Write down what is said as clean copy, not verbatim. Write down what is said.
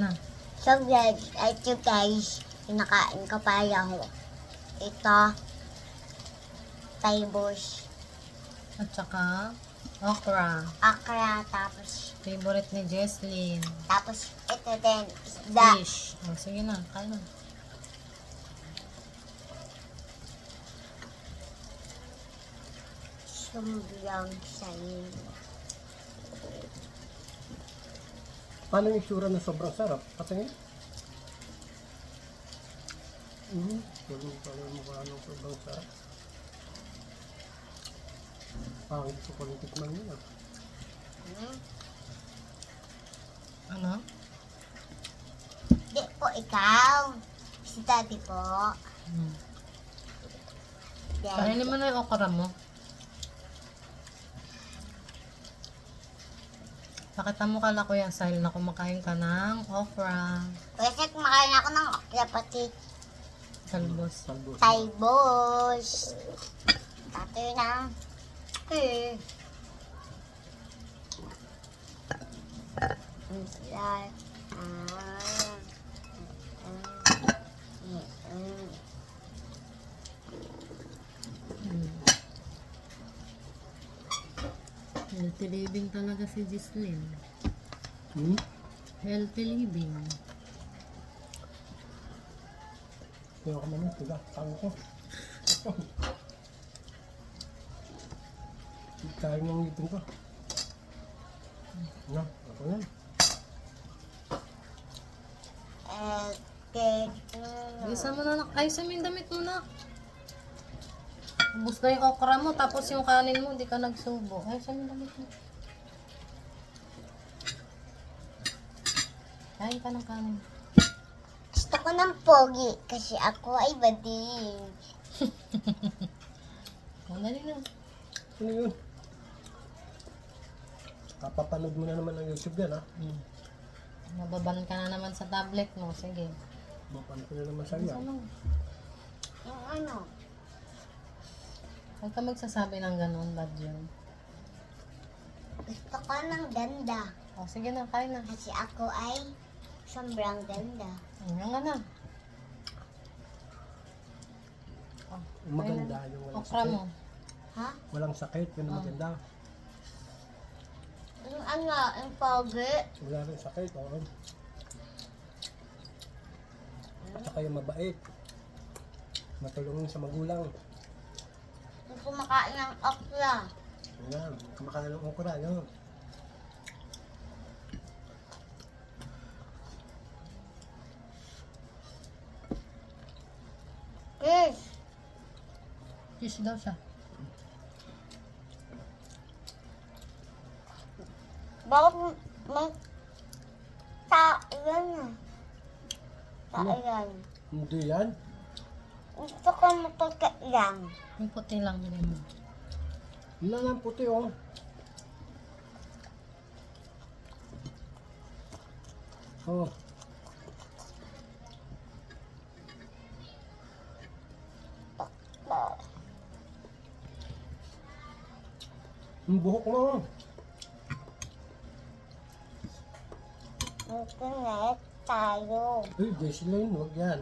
na. So guys, ito guys, pinakain ko pa yung ito, taibos, At saka, okra. akra, tapos Favorite ni Jesslyn. ito din, isda. Fish. Oh, sige na, kain na. Sumbiang sayin. Paano yung itsura na sobrang sarap? Patingin? Tulong pala yung mukha ng sobrang sarap. Pangit ko pa rin tikman yun. Ano? Di po ikaw. Si daddy po. Then, Kainin mo na yung okra mo. Pakita mo kala Kuya Sahil na kumakain ka ng okra. kasi kumakain ako ng okra pati Talbos. Salbos. taibos. Tatay ng Healthy living talaga si Jesslyn. Hmm? Healthy living. Kaya ako naman, tiga. Tango ko. Kain ng ngipin ko. Na, ako yan. Ayusin mo na, ayusin mo yung damit mo na. Ubus na yung okra mo, tapos yung kanin mo, hindi ka nagsubo. Ayusin mo yung damit mo. Kain ka ng kanin. gusto ko ng pogi kasi ako ay bading. Dali na. Ano yun? Kapapanood mo na naman ng YouTube yan, ha? Nababan ka na naman sa tablet mo. Sige. Mapanood ko na naman sa'yo, Ayusin mo. Yung ano, Huwag ka magsasabi ng ganun, bad yun. gusto ko ng ganda O, sige na, kain na. kasi ako ay sobrang ganda. Ayan nga na. Maganda yung walang Okra sakit. mo. Ha? Walang sakit, yun ang maganda. Yung ano, yung pogi. Wala rin sakit, oo. At saka yung mabait. Matulungin sa magulang. Yung kumakain ng okra. Yan, kumakain ng okra, yun. Yes. Fish daw siya. Bakit may tailan na? Tailan. Hindi yan. Gusto ko matuka lang. Yung puti lang bilhin mo. Yun lang ang puti, oh. Oh. Yung buhok mo. Magkanet tayo. Uy, Jesslyn, huwag yan.